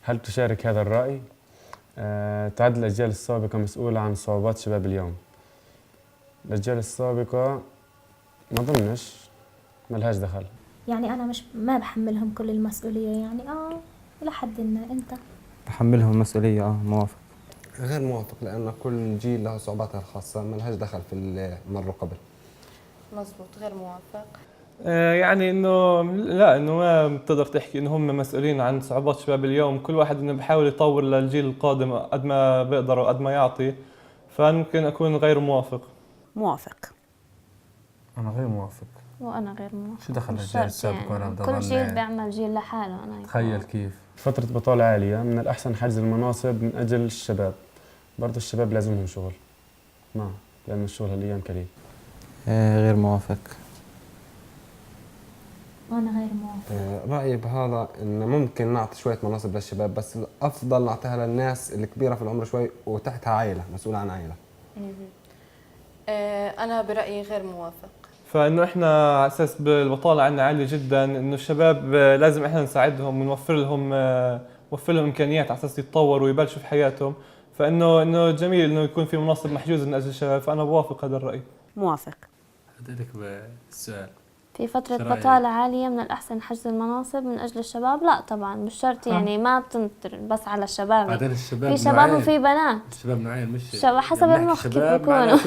هل تشارك هذا الرأي؟ تعد الأجيال السابقة مسؤولة عن صعوبات شباب اليوم. الأجيال السابقة ما ظنش، ما لهاش دخل. يعني أنا ما بحملهم كل المسؤولية، يعني إلى حد ما. أنت؟ بحملهم المسؤولية. موافق. غير موافق، لأن كل جيل له صعوباتها الخاصة ما لهاش دخل في اللي مروا قبل. مزبوط، غير موافق. يعني انه لا، انه ما بتقدر تحكي انه هم مسؤولين عن صعوبات شباب اليوم. كل واحد انه بحاول يطور للجيل القادم قد ما بيقدر وقد ما يعطي. فممكن اكون غير موافق. موافق. أنا غير موافق. وأنا غير موافق. شو دخل الجيل السابق وأنا بدي كل جيل أضل بيعمل جيل لحاله. أنا تخيل كيف. فترة بطالة عالية من الأحسن حجز المناصب من أجل الشباب. برضو الشباب لازمهم شغل، لأن الشغل هالأيام قليل. غير موافق. وأنا غير موافق. رأيي بهذا إنه ممكن نعطي شوية مناصب للشباب، بس الأفضل نعطيها للناس الكبيرة في العمر شوي وتحتها عائلة مسؤولة عن عائلة. أنا برأيي غير موافق. فانه احنا على اساس بالبطاله عندنا عاليه جدا، انه الشباب لازم احنا نساعدهم ونوفر لهم امكانيات على اساس يتطوروا ويبلشوا في حياتهم. فانه جميل انه يكون في مناصب محجوزه من اجل الشباب. فانا بوافق هذا الراي. موافق. أدلك بالسؤال. في فترة بطالة عالية من الأحسن حجز المناصب من أجل الشباب؟ لا طبعا، مش شرط. يعني ما بتنطر بس على الشباب. بعدين الشباب في شباب وفي بنات. الشباب نوعين، مش حسب المخ كيف بيكونوا.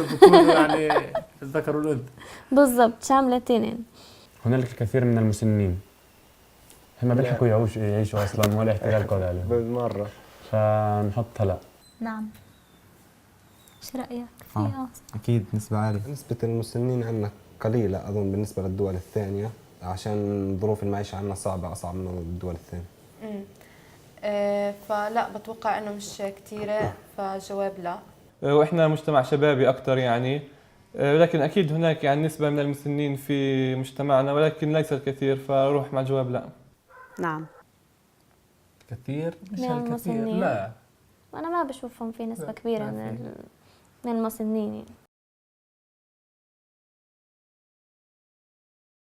يعني الذكر والأنثى. بالضبط، شاملتين. هنالك الكثير من المسنين هم بيلحقوا يعيشوا أصلا ولا احتلال قضاء عليهم بالمرة. فنحطها لا. نعم. شو رأيك؟ أكيد نسبة عالية. نسبة المسنين عندنا قليلة أظن بالنسبة للدول الثانية، عشان ظروف المعيشة عندنا صعبة، أصعب من الدول الثانية. فلا، بتوقع إنه مش كتيرة، فجواب لا. واحنا مجتمع شبابي اكثر يعني. ولكن اكيد هناك يعني نسبه من المسنين في مجتمعنا، ولكن ليس الكثير. فاروح مع جواب لا. نعم. كثير مش من هالكثير. المسنين؟ لا، أنا ما بشوفهم في نسبة كبيرة من المسنين يعني.